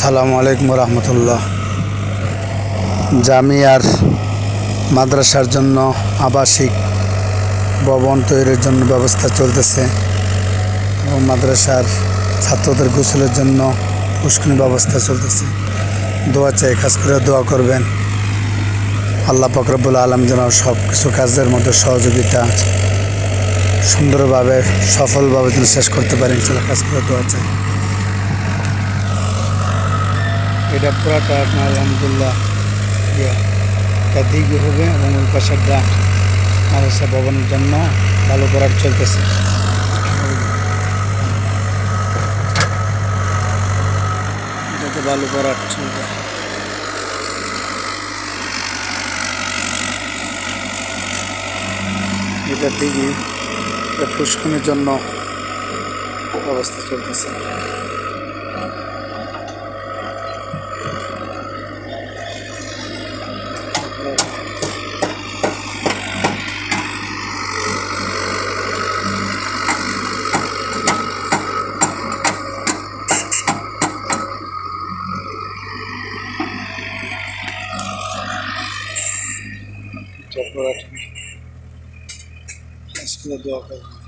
আসসালামু আলাইকুম রহমতুল্লাহ। জামিয়ার মাদ্রাসার জন্য আবাসিক ভবন তৈরির জন্য ব্যবস্থা চলতেছে এবং মাদ্রাসার ছাত্রদের গোসলের জন্য পুষ্করিণী ব্যবস্থা চলতেছে। দোয়া চাই, খাস করে দোয়া করবেন আল্লাহ পাক রব্বুল আলামিন যেন সব কিছু কাজের মধ্যে সহযোগিতা সুন্দরভাবে সফলভাবে যেন শেষ করতে পারেন, ইনশাআল্লাহ কাজ করে দোয়া চাই। এটা পুরাটা আপনার আলহামদুলিল্লাহ একটা দিঘি হবে এবং ওই পাশেরটা মাদ্রাসা ভবনের জন্য ভালো করার চলতেছে। এটাতে ভালো করার চলবে। এটা দিঘি, এটা পুষ্করিণীর জন্য ব্যবস্থা চলতেছে। দোয়া করবেন।